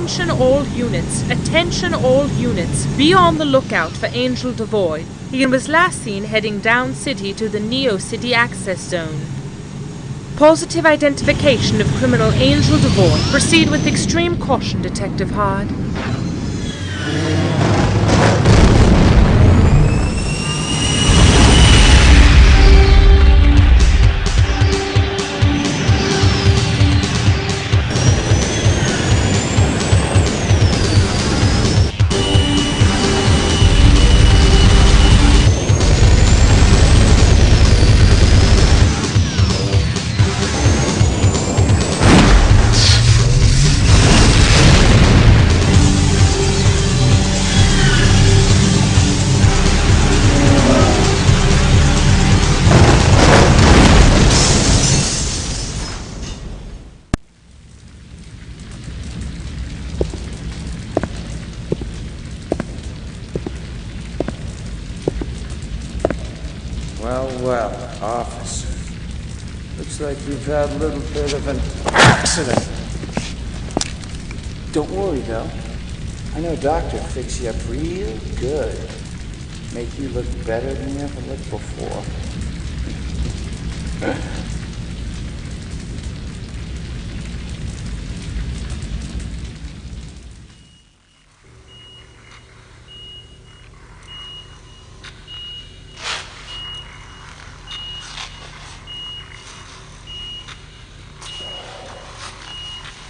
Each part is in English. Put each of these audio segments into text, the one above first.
Attention all units, attention all units. Be on the lookout for Angel Devoid. He was last seen heading down city to the Neo City access zone. Positive identification of criminal Angel Devoid. Proceed with extreme caution, Detective Hard. Well, officer. Looks like you've had a little bit of an accident. Don't worry, though. I know Doctor fix you up real good. Make you look better than you ever looked before.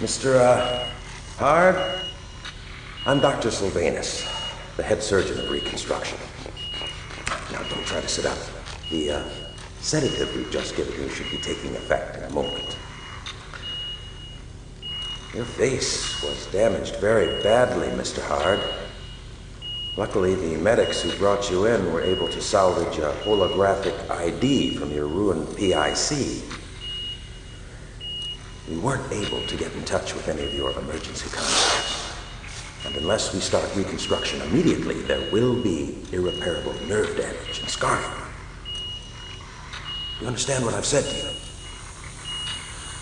Mr. Hard? I'm Dr. Sylvanus, the head surgeon of Reconstruction. Now, don't try to sit up. The sedative we've just given you should be taking effect in a moment. Your face was damaged very badly, Mr. Hard. Luckily, the medics who brought you in were able to salvage a holographic ID from your ruined PIC. We weren't able to get in touch with any of your emergency contacts. And unless we start reconstruction immediately, there will be irreparable nerve damage and scarring. You understand what I've said to you?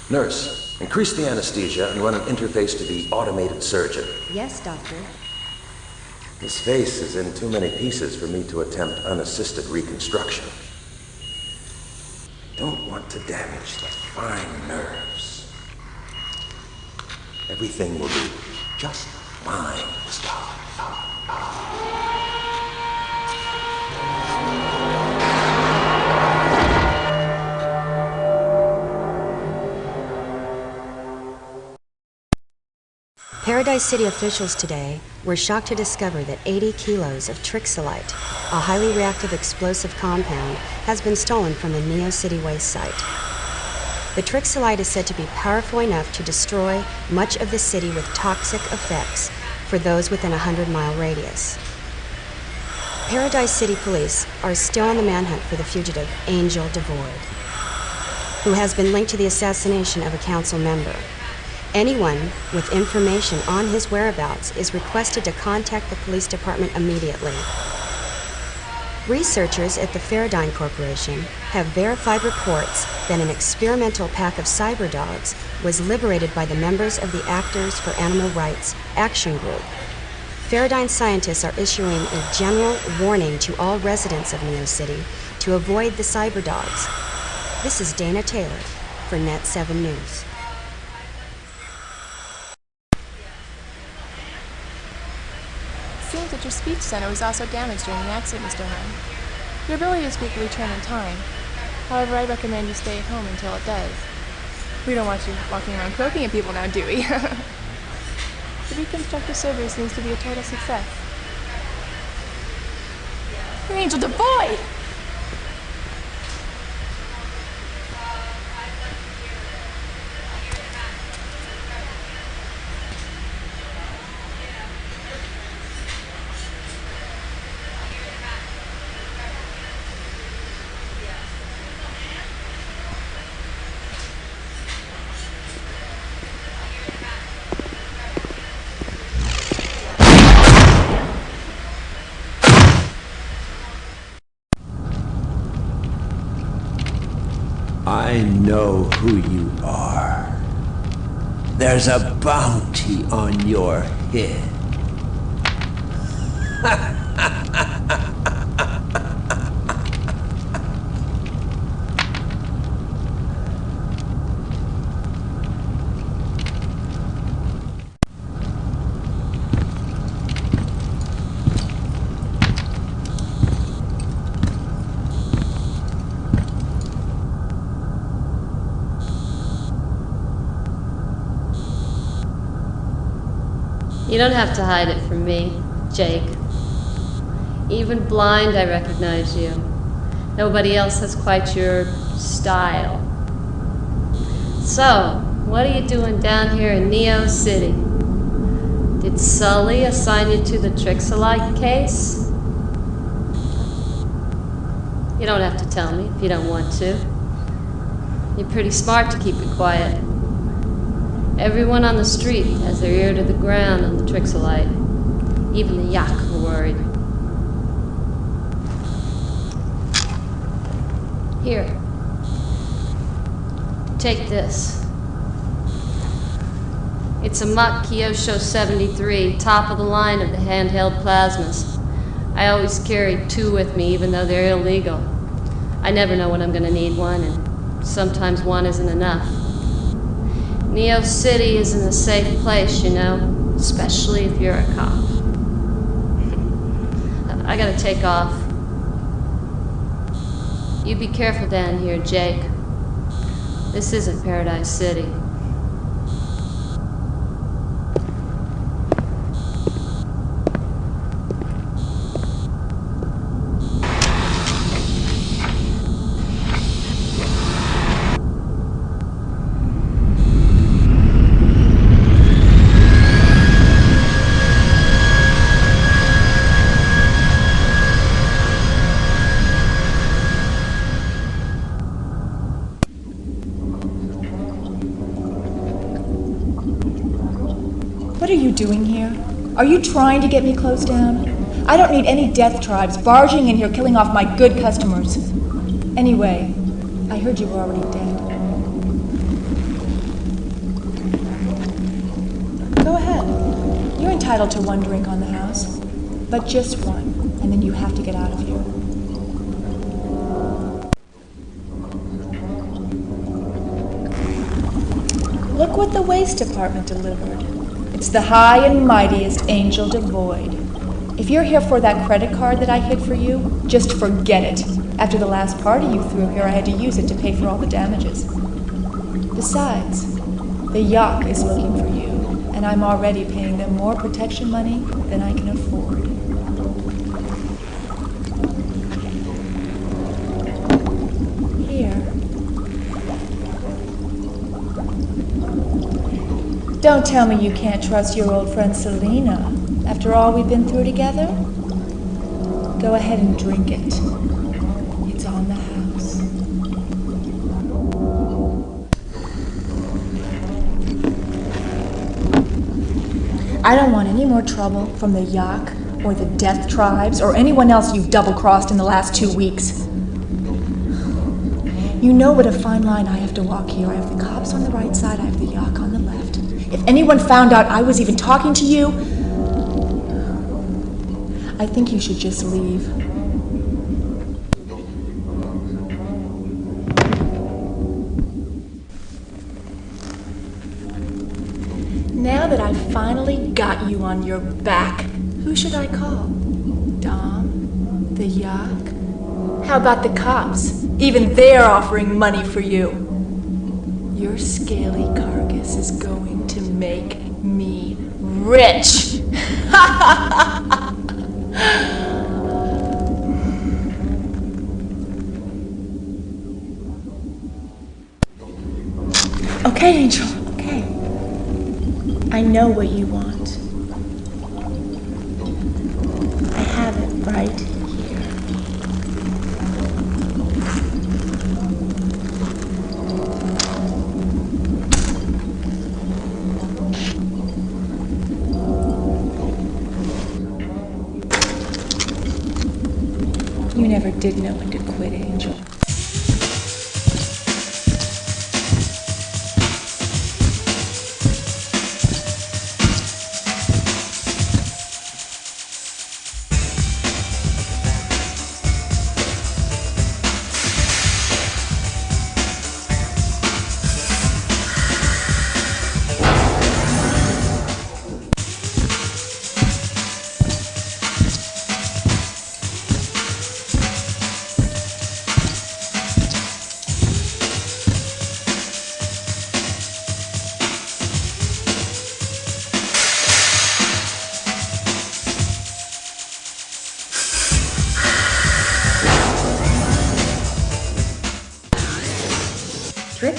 Nurse, increase the anesthesia and run an interface to the automated surgeon. Yes, doctor. This face is in too many pieces for me to attempt unassisted reconstruction. Don't want to damage the fine nerves. Everything will be just fine, Mr. Paradise City officials today were shocked to discover that 80 kilos of trixolite, a highly reactive explosive compound, has been stolen from the Neo City waste site. The trixolite is said to be powerful enough to destroy much of the city with toxic effects for those within a 100-mile radius. Paradise City police are still on the manhunt for the fugitive Angel Devoid, who has been linked to the assassination of a council member. Anyone with information on his whereabouts is requested to contact the police department immediately. Researchers at the Faradyne Corporation have verified reports that an experimental pack of cyber dogs was liberated by the members of the Actors for Animal Rights Action Group. Faradyne scientists are issuing a general warning to all residents of Neo City to avoid the cyber dogs. This is Dana Taylor for Net 7 News. Seems that your speech center was also damaged during the accident, Mr. Hunt. Your ability to speak will return in time. However, I recommend you stay at home until it does. We don't want you walking around croaking at people now, do we? The reconstructive surgery seems to be a total success. You're Angel Devoid! I know who you are. There's a bounty on your head. You don't have to hide it from me, Jake. Even blind, I recognize you. Nobody else has quite your style. So, what are you doing down here in Neo City? Did Sully assign you to the Trixolite case? You don't have to tell me if you don't want to. You're pretty smart to keep it quiet. Everyone on the street has their ear to the ground on the Trixolite. Even the Yak are worried. Here. Take this. It's a Mach Kyosho 73, top of the line of the handheld plasmas. I always carry 2 with me, even though they're illegal. I never know when I'm going to need one, and sometimes one isn't enough. Neo City isn't a safe place, you know, especially if you're a cop. I gotta take off. You be careful down here, Jake. This isn't Paradise City. What are you doing here? Are you trying to get me closed down? I don't need any death tribes barging in here killing off my good customers. Anyway, I heard you were already dead. Go ahead. You're entitled to 1 drink on the house. But just 1, and then you have to get out of here. Look what the waste department delivered. It's the high and mightiest Angel Devoid. If you're here for that credit card that I hid for you, just forget it. After the last party you threw here, I had to use it to pay for all the damages. Besides, the Yak is looking for you, and I'm already paying them more protection money than I can afford. Here. Don't tell me you can't trust your old friend Selena, after all we've been through together. Go ahead and drink it. It's on the house. I don't want any more trouble from the Yak, or the Death Tribes, or anyone else you've double-crossed in the last 2 weeks. You know what a fine line I have to walk here. I have the cops on the right side, I have the Yak on the left. If anyone found out I was even talking to you, I think you should just leave. Now that I've finally got you on your back, who should I call? Dom? The Yak? How about the cops? Even they're offering money for you. Your scaly carcass is going to make me rich. Okay, Angel, okay. I know what you want. I have it right here. You never did know when to quit, Angel.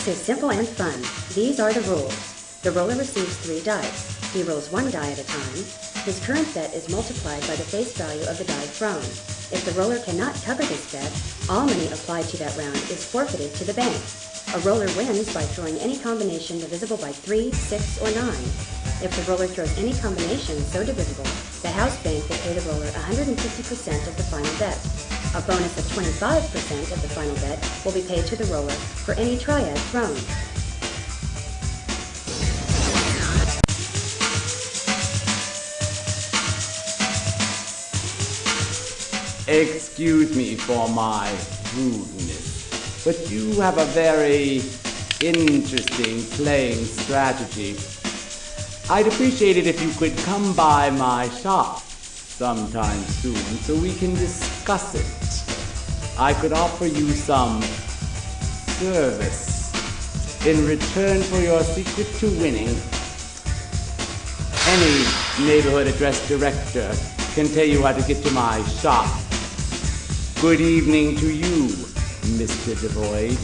Physics is simple and fun. These are the rules. The roller receives 3 dice. He rolls 1 die at a time. His current bet is multiplied by the face value of the die thrown. If the roller cannot cover this bet, all money applied to that round is forfeited to the bank. A roller wins by throwing any combination divisible by 3, 6, or 9. If the roller throws any combination so divisible, the house bank will pay the roller 150% of the final bet. A bonus of 25% of the final bet will be paid to the roller for any triad thrown. Excuse me for my rudeness, but you have a very interesting playing strategy. I'd appreciate it if you could come by my shop sometime soon so we can discuss it. I could offer you some service in return for your secret to winning. Any neighborhood address director can tell you how to get to my shop. Good evening to you, Mr. Devoid.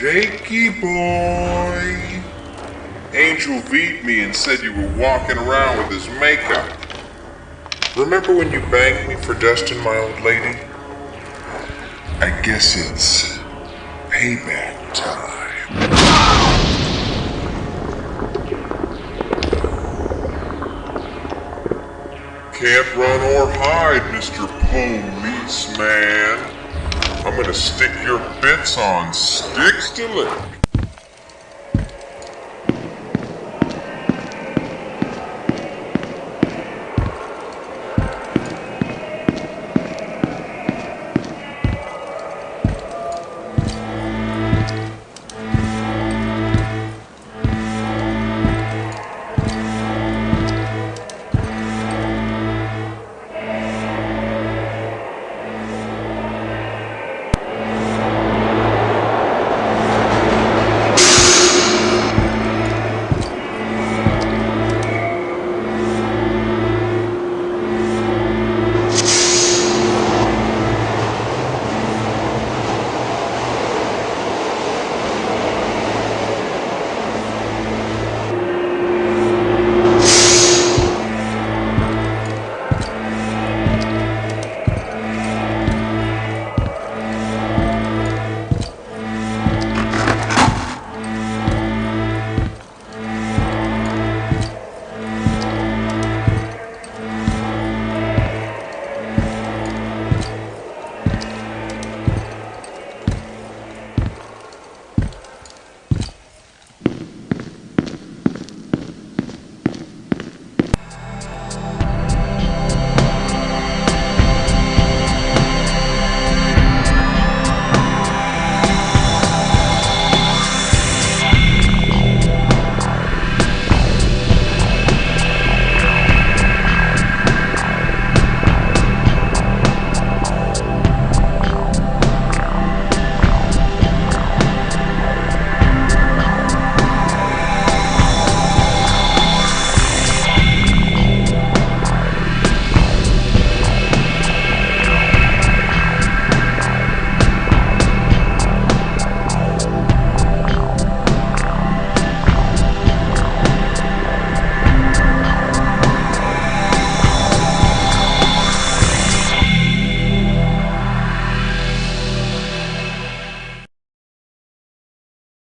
Jakey boy. Angel V'd me and said you were walking around with his makeup. Remember when you banged me for dusting my old lady? I guess it's payback time. Can't run or hide, Mr. Policeman. I'm gonna stick your bits on sticks to lick.